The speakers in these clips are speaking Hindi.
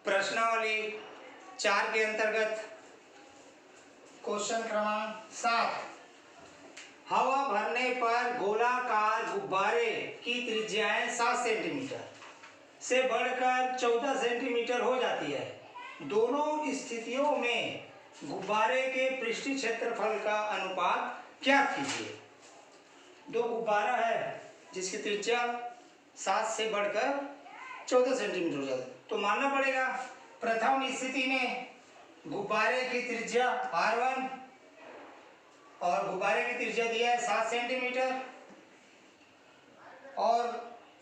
प्रश्नावली 4 के अंतर्गत क्वेश्चन क्रमांक 7, हवा भरने पर गोलाकार गुब्बारे की त्रिज्याएं 7 सेंटीमीटर से बढ़कर 14 सेंटीमीटर हो जाती है। दोनों स्थितियों में गुब्बारे के पृष्ठीय क्षेत्रफल का अनुपात ज्ञात कीजिए। दो गुब्बारा है जिसकी त्रिज्या 7 से बढ़कर 14 सेंटीमीटर हो जाती है, तो मानना पड़ेगा प्रथम स्थिति में गुब्बारे की त्रिज्या r1 और गुब्बारे की त्रिज्या दिया है 7 सेंटीमीटर और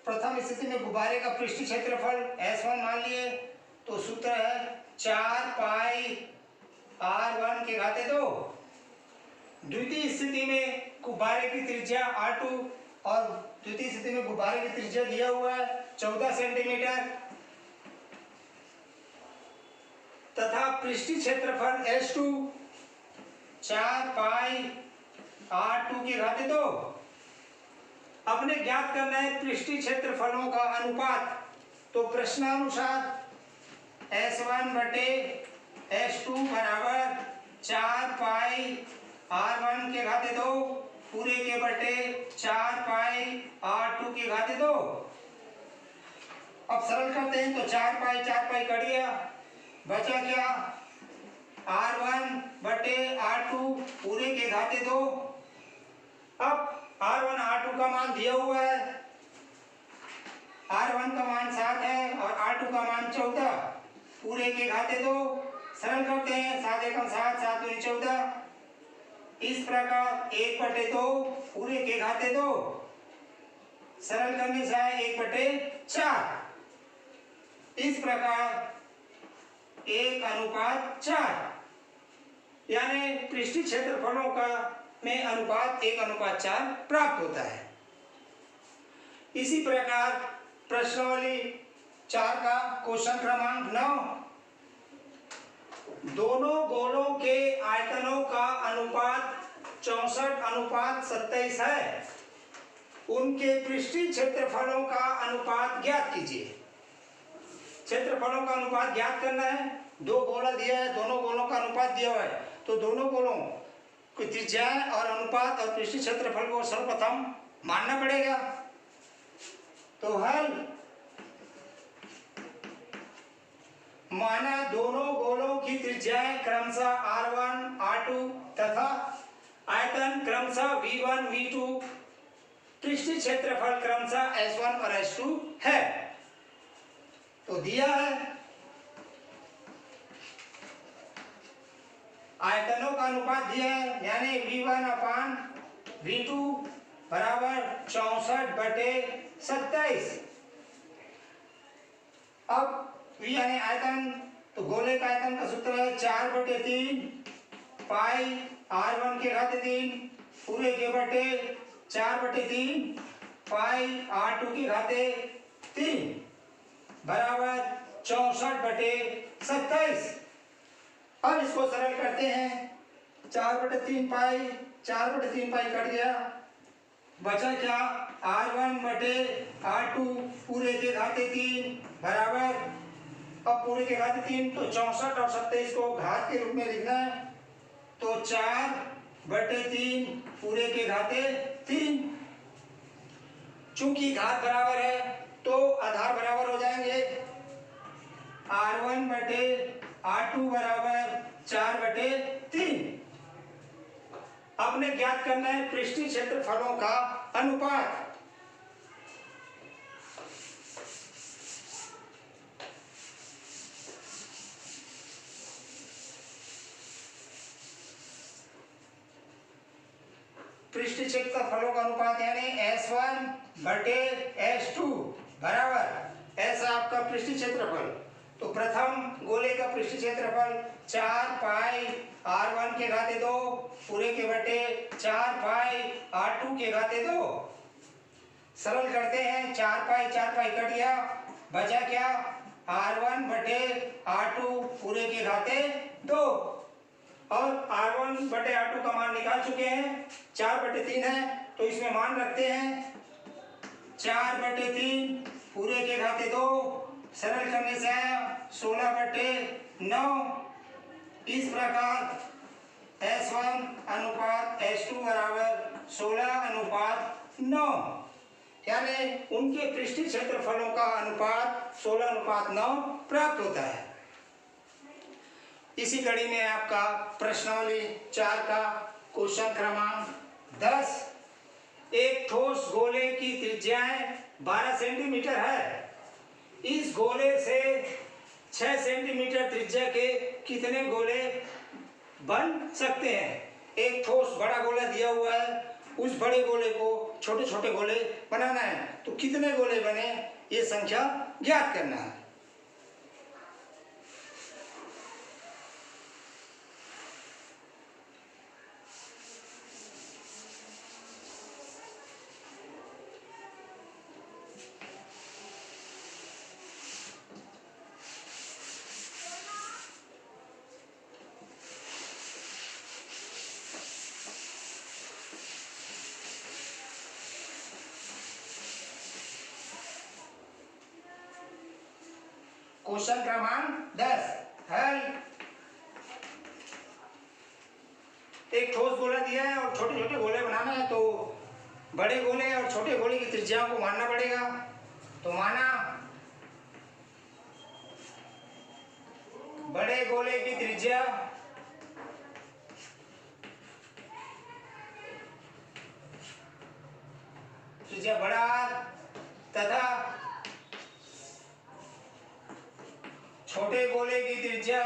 प्रथम स्थिति में गुब्बारे का पृष्ठीय क्षेत्रफल S1 मान लिए, तो सूत्र है 4 पाई r1 के घाते 2। द्वितीय स्थिति में गुब्बारे की त्रिज्या r2 और द्वितीय स्थिति में गुब्बारे की त्रिज्या दिया हुआ है 14 सेंटीमीटर तथा पृष्ठीय क्षेत्रफल S2 4 पाई r2 के घाते 2। अपने ज्ञात करना है पृष्ठीय क्षेत्रफलों का अनुपात, तो प्रश्नानुसार S1 बटे S2 बराबर 4 पाई r1 के घाते 2 पूरे के बटे 4 पाई r2 के घाते 2। अब सरल करते हैं तो 4 पाई कट गया, बचा क्या r1 बटे r2 पूरे के घाते 2। अब r1 r2 का मान दिया हुआ है, r1 का मान 7 है और r2 का मान 14 पूरे के घाते 2। सरल करते हैं 7 एकम 7 7 दूनी 14, इस प्रकार 1 बटे 2 पूरे के घाते 2। सरल करने से आए 1 बटे 4, इस प्रकार 1:4 यानी पृष्ठीय क्षेत्रफलों का में अनुपात 1:4 प्राप्त होता है। इसी प्रकार प्रश्नावली 4 का क्वेश्चन क्रमांक 9, दोनों गोलों के आयतनों का अनुपात 64:27 है, उनके पृष्ठीय क्षेत्रफलों का अनुपात ज्ञात कीजिए। क्षेत्रफलों का अनुपात ज्ञात करना है, दो गोला दिया है, दोनों गोलों का अनुपात दिया हुआ है, तो दोनों गोलों की त्रिज्याएं और अनुपात और पृष्ठीय क्षेत्रफल को सर्वप्रथम मानना पड़ेगा। तो हल माना दोनों गोलों की त्रिज्याएं क्रमशः r1 r2 तथा आयतन क्रमशः v1 v2, पृष्ठीय क्षेत्रफल क्रमशः S1 और S2 है। तो दिया है आयतनों का अनुपात दिया है, यानी v1 अपान v2 बराबर 64/27। अब v यानी आयतन, तो गोले का आयतन का सूत्र है 4/3 पाई r1 के घाते 3 पूरे के बटे 4/3 पाई r2 के घाते 3 बराबर 64/27। अब इसको सरल करते हैं, 4/3 पाई कट गया, बचा क्या r1 बटे r2 पूरे के घाते 3 बराबर, अब पूरे के घाते 3 तो 64 और 27 को घात के रूप में लिखना है, तो 4/3 पूरे के घाते 3। चूंकि घात बराबर है तो आधार बराबर हो जाएंगे, r1 बटे r2 बराबर 4/3। अपने ज्ञात करना है पृष्ठीय क्षेत्रफलों का अनुपात। पृष्ठीय क्षेत्रफलों का अनुपात यानी S1 बटे S2 बराबर, ऐसा आपका पृष्ठीय क्षेत्रफल, तो प्रथम गोले का पृष्ठीय क्षेत्रफल 4 पाई r1 के घाते 2 पूरे के बटे 4 पाई r2 के घाते 2। सरल करते हैं, 4 पाई कट गया, बचा क्या r1 बटे r2 पूरे के घाते 2 और r1 बटे r2 का मान निकाल चुके हैं, 4/3 है, तो इसमें मान रखते हैं 4/3 पूरे के घाते 2 सरल करने से 16/9। इस प्रकार S1 अनुपात S2 बराबर 16/9, यानी उनके पृष्ठीय क्षेत्रफलों का अनुपात 16/9 प्राप्त होता है। इसी कड़ी में आपका प्रश्नावली 4 का क्वेश्चन क्रमांक 10। एक ठोस गोले की त्रिज्याएं 12 सेंटीमीटर है। इस गोले से 6 सेंटीमीटर त्रिज्या के कितने गोले बन सकते हैं? एक ठोस बड़ा गोला दिया हुआ है, उस बड़े गोले को छोटे छोटे गोले बनाना है, तो कितने गोले बने ये संख्या ज्ञात करना है। क्वेश्चन क्रमांक 10 हल। एक ठोस गोला दिया है और छोटे छोटे गोले बनाना है, तो बड़े गोले और छोटे गोले की त्रिज्याओं को मानना पड़ेगा। तो माना बड़े गोले की त्रिज्या बड़ा तथा छोटे गोले की त्रिज्या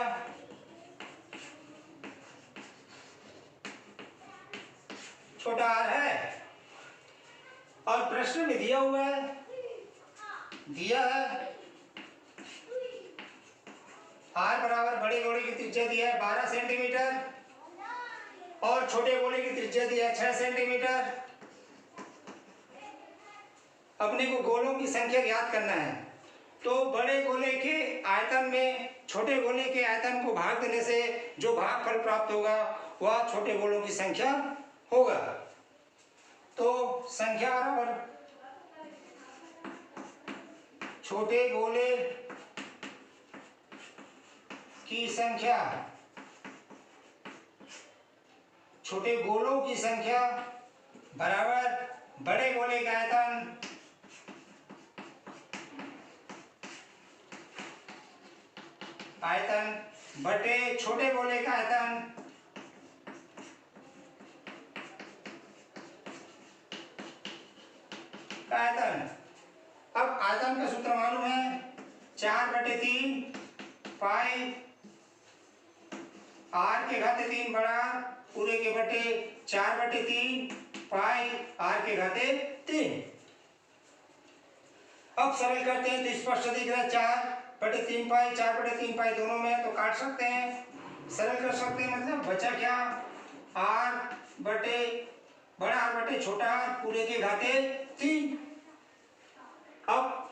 छोटा r है। और प्रश्न में दिया हुआ है, दिया है r बराबर बड़े गोले की त्रिज्या दिया है 12 सेंटीमीटर और छोटे गोले की त्रिज्या दिया है 6 सेंटीमीटर। अपने को गोलों की संख्या ज्ञात करना है, तो बड़े गोले के आयतन में छोटे गोले के आयतन को भाग देने से जो भागफल प्राप्त होगा वह छोटे गोलों की संख्या होगा। तो संख्या बराबर छोटे गोले की संख्या, छोटे गोलों की संख्या बराबर बड़े गोले का आयतन बटे छोटे गोले का आयतन अब आयतन का सूत्र मालूम है, 4/3 पाई r के घाते 3 बड़ा पूरे के बटे 4/3 पाई r के घाते 3। अब सरल करते हैं तो स्पष्ट दिख रहा है 4/3 पाई 4/3 पाई दोनों में, तो काट सकते हैं, सरल कर सकते हैं। मतलब बचा क्या, r बटे बड़ा r बटे छोटा r पूरे के घाते 3। अब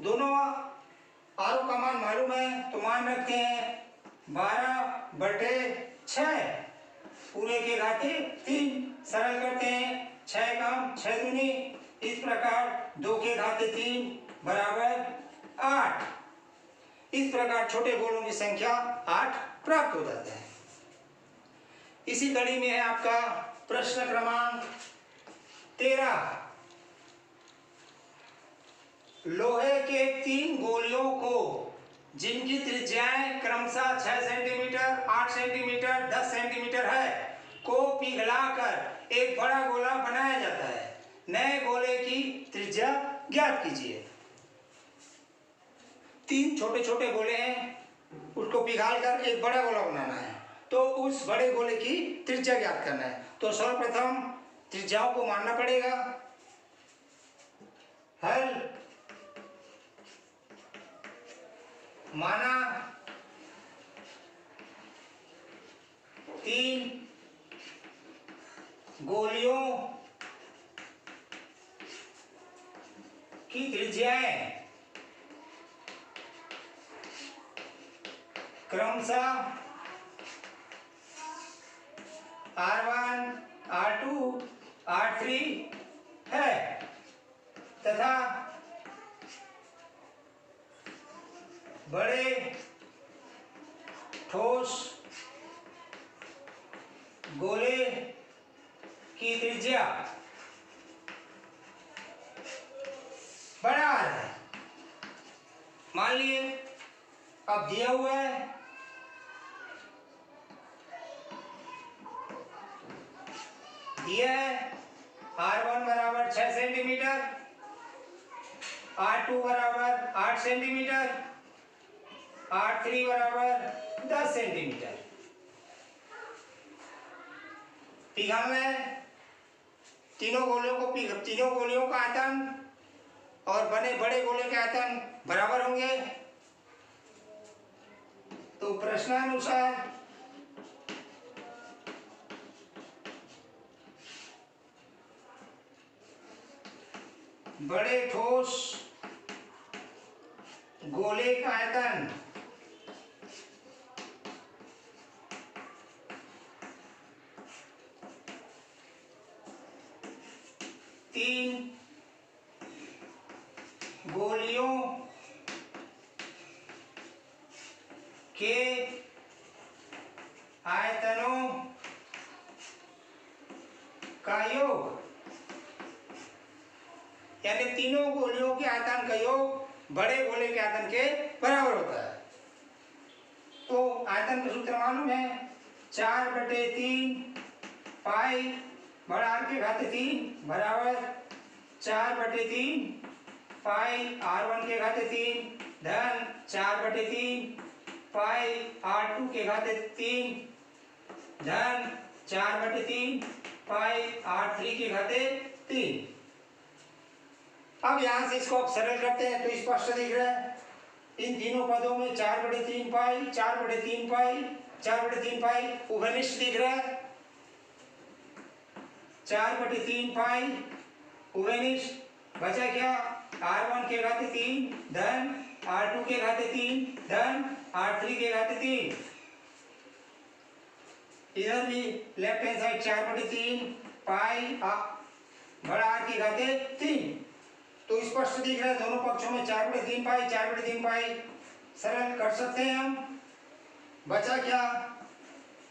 दोनों आरों का मान मालूम है, तो मान रखते हैं 12/6 पूरे के घाते 3। सरल करते हैं, 6 कम 6 दूनी, इस प्रकार 2 के घाते 3 बराबर 8। इस प्रकार छोटे गोलों की संख्या 8 प्राप्त हो जाता है। इसी कड़ी में है आपका प्रश्न क्रमांक 13। लोहे के 3 गोलियों को जिनकी त्रिज्याएं क्रमशः 6 सेंटीमीटर 8 सेंटीमीटर 10 सेंटीमीटर है को पिघलाकर एक बड़ा गोला बनाया जाता है। नए गोले की त्रिज्या ज्ञात कीजिए। 3 छोटे छोटे गोले हैं, उसको पिघालकर एक बड़ा गोला बनाना है, तो उस बड़े गोले की त्रिज्या ज्ञात करना है। तो सर्वप्रथम त्रिज्याओं को मानना पड़ेगा। हल माना 3 गोलियों की त्रिज्याएं क्रमशः R1 R2 R3 है तथा बड़े ठोस गोले की त्रिज्या बड़ा है। मान लिए अब दिया हुआ है R1 बराबर 6 सेंटीमीटर, R2 बराबर 8 सेंटीमीटर, R3 बराबर 10 सेंटीमीटर। पिघा में तीनों गोलियों का आयतन और बने बड़े गोले के आयतन बराबर होंगे। तो प्रश्नानुसार बड़े ठोस गोले का आयतन तीन गोलियों के आयतनों का योग, यानी तीनों गोलियों के आयतन का योग बड़े गोले के आयतन के बराबर होता है। तो आयतन का सूत्र मालूम है, 4/3 पाई बड़ा आर के घाते 3 बराबर 4/3 पाई R1 के घाते 3 धन 4/3 पाई R2 के घाते 3 धन 4/3 पाई R3 के घाते 3। अब यहां से इसको आप सरल करते हैं तो स्पष्ट दिख रहा है। इन तीनों पदों में 4/3 पाई 4/3 पाई 4/3 पाई उभयनिष्ठ दिख रहा है। 4/3 पाई उभयनिष्ठ बचा क्या, R1 के घाते 3 धन R2 के घाते 3 धन R3 के घाते 3। इधर भी लेफ्ट हैंड साइड 4/3 पाई बड़ा आर के घाते 3। तो स्पष्ट दिख रहा है दोनों पक्षों में 4/3 पाई 4/3 पाई सरल कर सकते हैं हम। बचा क्या,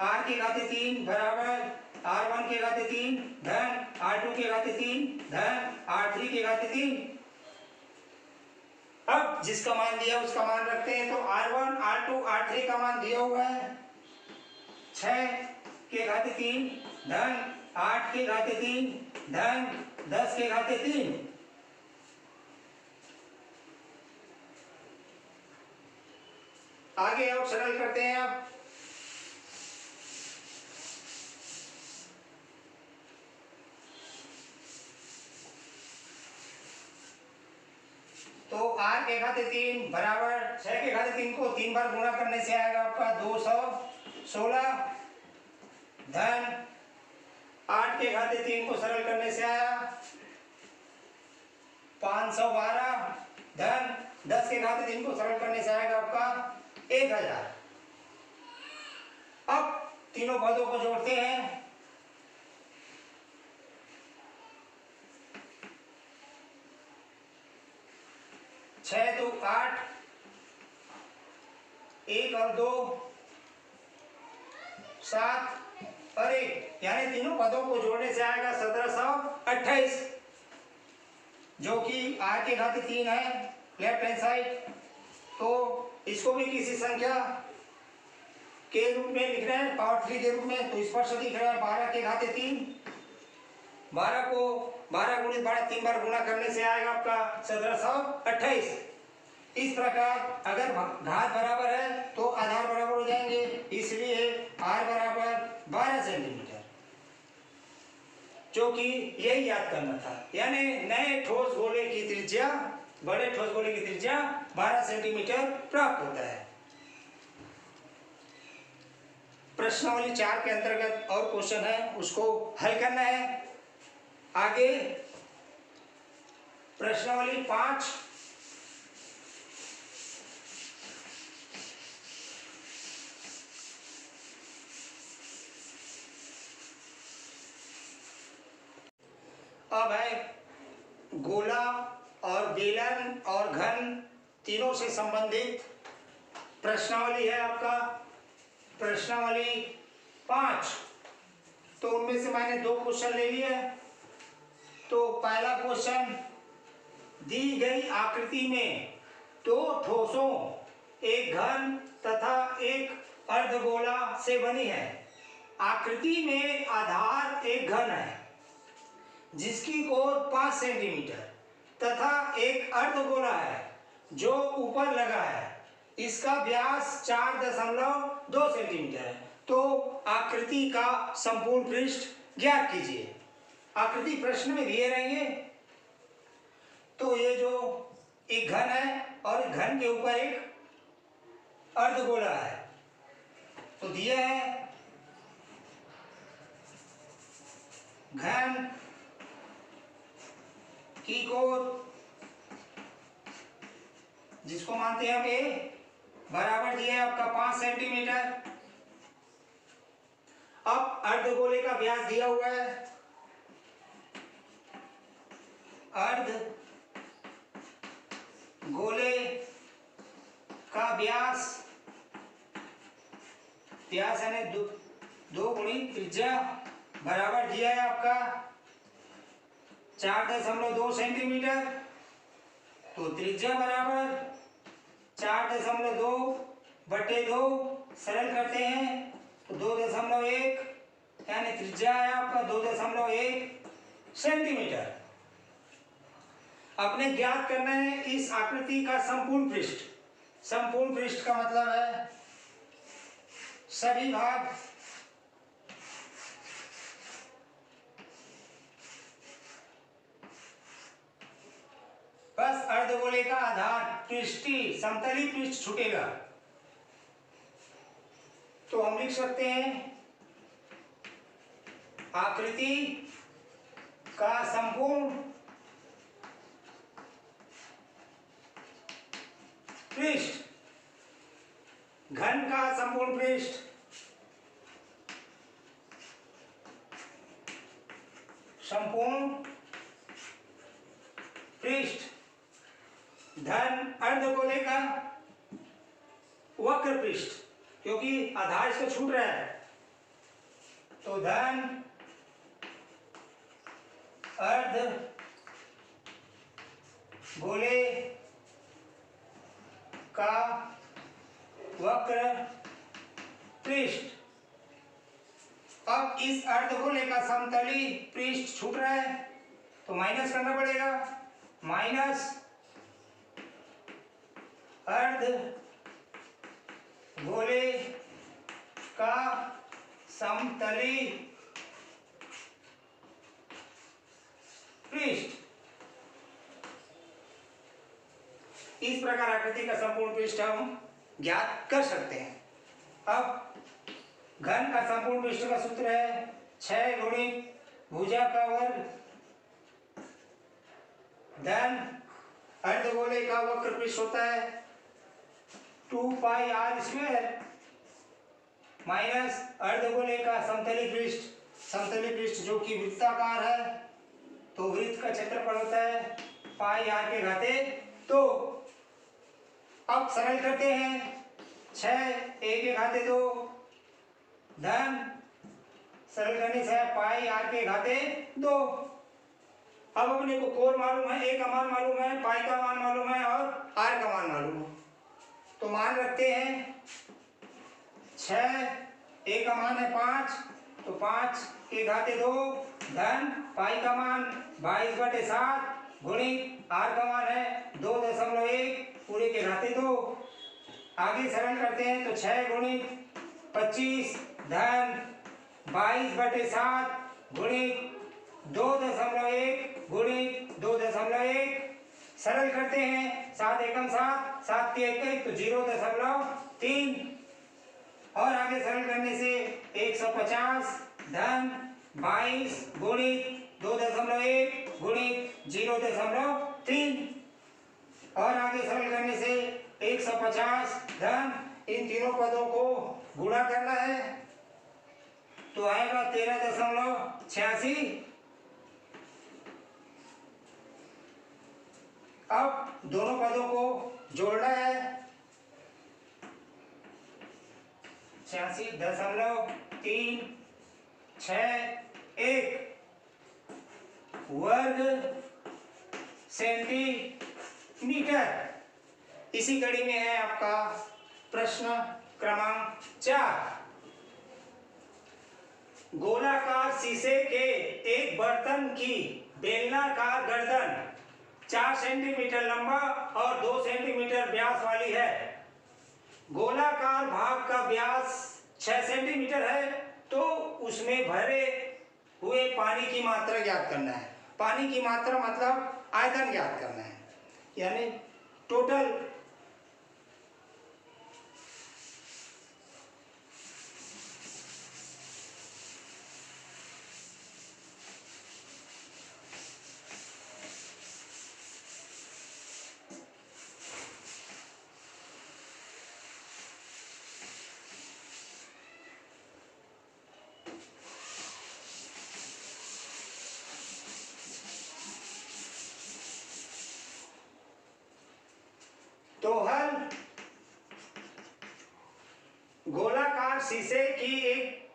r के घाते 3 बराबर R1 के घाते 3 धन R2 के घाते 3 धन R3 के घाते 3। अब जिसका मान दिया उसका मान रखते हैं। तो R1 R2 R3 का मान दिया हुआ है 6 के घाते 3 धन 8 के घाते 3 धन 10 के घाते 3। आगे और सरल करते हैं। अब तो r के घाते 3 बराबर 6 के घाते 3 को 3 बार गुणा करने से आएगा आपका 216 धन 8 के घाते 3 को सरल करने से आया 512 धन 10 के घाते 3 को सरल करने से आएगा आपका 1000। अब तीनों पदों को जोड़ते हैं। छह 2 8 1 और 2 7 और 1, यानी तीनों पदों को जोड़ने से आएगा 1728, जो कि r के घाते 3 है लेफ्ट हैंड साइड। तो इसको भी किसी संख्या के रूप में लिख रहे हैं, पावर 3 के रूप में। तो स्पष्ट दिख रहा है 12 के घाते 3, 12 को 12 गुणित 12 3 बार गुणा करने से आएगा आपका 1728। इस प्रकार अगर घात बराबर है तो आधार बराबर हो जाएंगे, इसलिए r बराबर 12 सेंटीमीटर, जो कि यही याद करना था। यानी नए ठोस गोले की त्रिज्या, बड़े ठोस गोले की त्रिज्या 12 सेंटीमीटर प्राप्त होता है। प्रश्नावली 4 के अंतर्गत और क्वेश्चन है, उसको हल करना है। आगे प्रश्नावली 5 अब है गोला और बेलन और घन तीनों से संबंधित प्रश्नावली है आपका प्रश्नावली 5। तो उनमें से मैंने 2 क्वेश्चन ले लिए। तो पहला क्वेश्चन, दी गई आकृति में 2 ठोसों, एक घन तथा एक अर्धगोला से बनी है। आकृति में आधार एक घन है जिसकी कोण 5 सेंटीमीटर तथा एक अर्धगोला है जो ऊपर लगा है। इसका व्यास 4.2 सेंटीमीटर है। तो आकृति का संपूर्ण पृष्ठ ज्ञात कीजिए। आकृति प्रश्न में दिए रहेंगे। तो ये जो एक घन है और घन के ऊपर एक अर्धगोला है, तो दिए है घन की कोण, जिसको मानते हैं हम ए, बराबर दिया है आपका 5 सेंटीमीटर। अब अर्धगोले का व्यास दिया हुआ है, अर्धगोले का व्यास यानी 2 गुणित त्रिज्या बराबर दिया है आपका 4.2 सेंटीमीटर। तो त्रिज्या बराबर 4.2/2, सरल करते हैं तो 2.1, यानी त्रिज्या है आपका 2.1 सेंटीमीटर। अपने ज्ञात करना है इस आकृति का संपूर्ण पृष्ठ। संपूर्ण पृष्ठ का मतलब है सभी भाग बस अर्धगोले का आधार पृष्ठीय समतली पृष्ठ छूटेगा। तो हम लिख सकते हैं आकृति का संपूर्ण पृष्ठ, घन का संपूर्ण पृष्ठ संपूर्ण पृष्ठ धन अर्धगोले का वक्र पृष्ठ, क्योंकि आधार इसको छूट रहा है, तो धन अर्धगोले का वक्र पृष्ठ। अब इस अर्धगोले का समतली पृष्ठ छूट रहा है तो माइनस करना पड़ेगा। माइनस अर्धगोले का समतली पृष्ठ। इस प्रकार आकृति का संपूर्ण पृष्ठ हम ज्ञात कर सकते हैं। अब घन का संपूर्ण पृष्ठ का सूत्र है 6 गुणित भुजा का वर्ग धन अर्धगोले का वक्र पृष्ठ होता है 2πr² माइनस अर्धगोले का समतली पृष्ठ। समतली पृष्ठ जो कि वृत्ताकार है तो वृत्त का क्षेत्रफल होता है πr²। अब सरल करते हैं 6 धन सरल करने से πr²। अब अपने को कोण मालूम है, ए का मान मालूम है, पाई का मान मालूम है और आर का मान मालूम है। तो मान रखते हैं 6, ए का मान है 5, तो 5² धन पाई का मान 22/7 गुणित आर का मान है 2.1 पूरे के घाते 2। आगे सरल करते हैं तो 6 गुणित 25 धन 22/7 गुणित 2.1 गुणित 2.1। सरल करते हैं 7 एकम 7, 7 के 1 तो 0.3 और आगे सरल करने से 150 धन 22 गुणित 2.1 गुणित 0.3 और आगे सरल करने से 150 धन इन तीनों पदों को गुणा करना है तो आएगा 13.86। अब दोनों पदों को जोड़ना है 86.361 वर्ग सेंटीमीटर। इसी कड़ी में है आपका प्रश्न क्रमांक 4। गोलाकार शीशे के एक बर्तन की बेलनाकार गर्दन 4 सेंटीमीटर लंबा और 2 सेंटीमीटर व्यास वाली है। गोलाकार भाग का व्यास 6 सेंटीमीटर है, तो उसमें भरे हुए पानी की मात्रा ज्ञात करना है। पानी की मात्रा मतलब आयतन ज्ञात करना है, यानी टोटल। तो हल गोलाकार शीशे की एक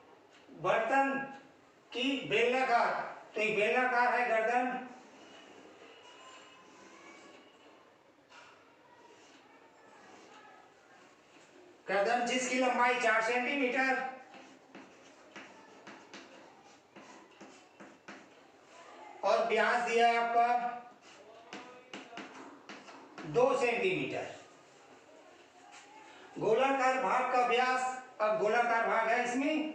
बर्तन की बेलनाकार, तो एक बेलनाकार है गर्दन, गर्दन जिसकी लंबाई 4 सेंटीमीटर और व्यास दिया है आपका 2 सेंटीमीटर। गोलाकार भाग का व्यास, अब गोलाकार भाग है इसमें,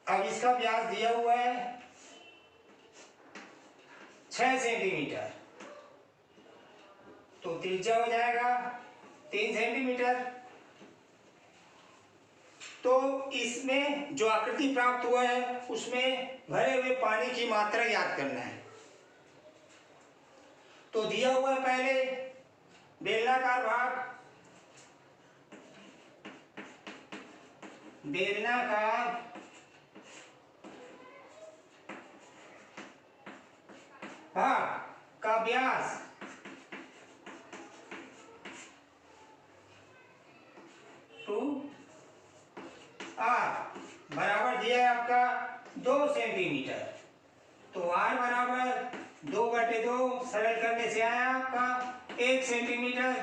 अब इसका व्यास दिया हुआ है 6 सेंटीमीटर, तो त्रिज्या हो जाएगा 3 सेंटीमीटर। तो इसमें जो आकृति प्राप्त हुआ है उसमें भरे हुए पानी की मात्रा याद करना है। तो दिया हुआ है पहले बेलनाकार भाग, बेलनाकार भाग का व्यास 2r बराबर दिया है आपका 2 सेंटीमीटर। तो r बराबर 2/2, सरल करने से आया आपका 1 सेंटीमीटर,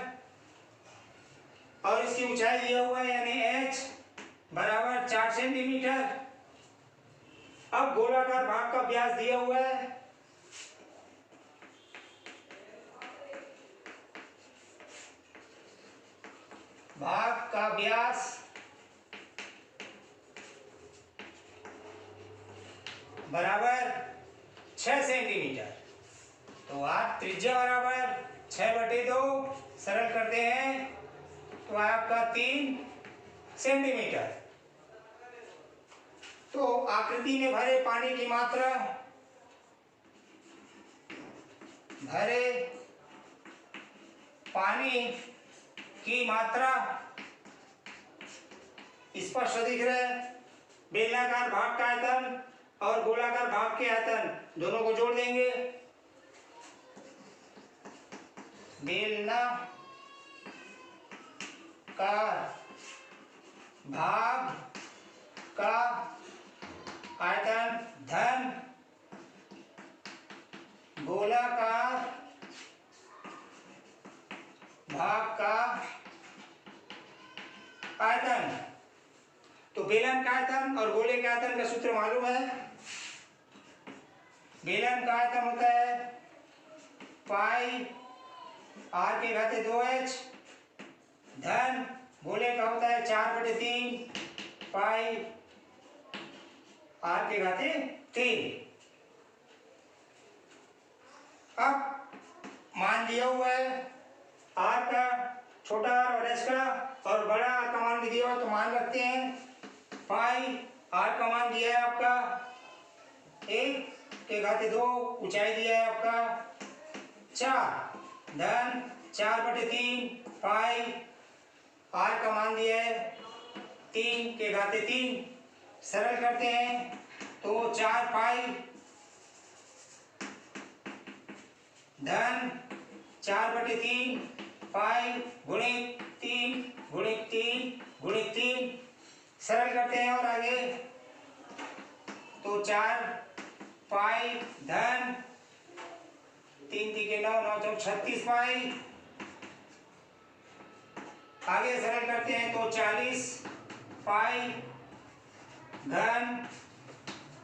और इसकी ऊंचाई दिया हुआ है यानी h बराबर 4 सेंटीमीटर। अब गोलाकार भाग का व्यास दिया हुआ है, भाग का व्यास बराबर 6 सेंटीमीटर। तो आप त्रिज्या बराबर 6/2, सरल करते हैं तो आपका 3 सेंटीमीटर। तो आकृति में भरे पानी की मात्रा, भरे पानी की मात्रा स्पष्ट दिख रहा है। बेलनाकार भाग का आयतन और गोलाकार भाग के आयतन दोनों को जोड़ देंगे। बेलनाकार भाग का आयतन धन गोलाकार भाग का आयतन। तो बेलन का आयतन और गोले के आयतन का सूत्र मालूम है। बेलन का आयतन होता है पाई r के घाते 2h धन गोले का होता है 4/3 पाई r के घाते 3। अब मान दिया हुआ है r का, छोटा r और h का, और बड़ा r का मान भी दिया हुआ, तो मान रखते हैं। पाई r का मान दिया है आपका 1 के घाते 2, ऊंचाई दिया है आपका 4 धन 4/3 पाई r का मान दिया है 3 के घाते 3, सरल करते हैं तो 4 पाई धन 4/3 पाई गुणित 3 गुणित 3 गुणित 3, सरल करते हैं और आगे तो 4 पाई धन 3 3 9 9 चौक 36 पाई, आगे सरल करते हैं तो 40 पाई घन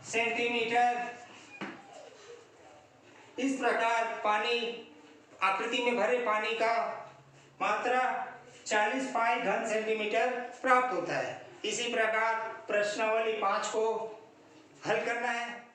सेंटीमीटर। इस प्रकार पानी आकृति में भरे पानी का मात्रा 40 पाई घन सेंटीमीटर प्राप्त होता है। इसी प्रकार प्रश्नावली 5 को हल करना है।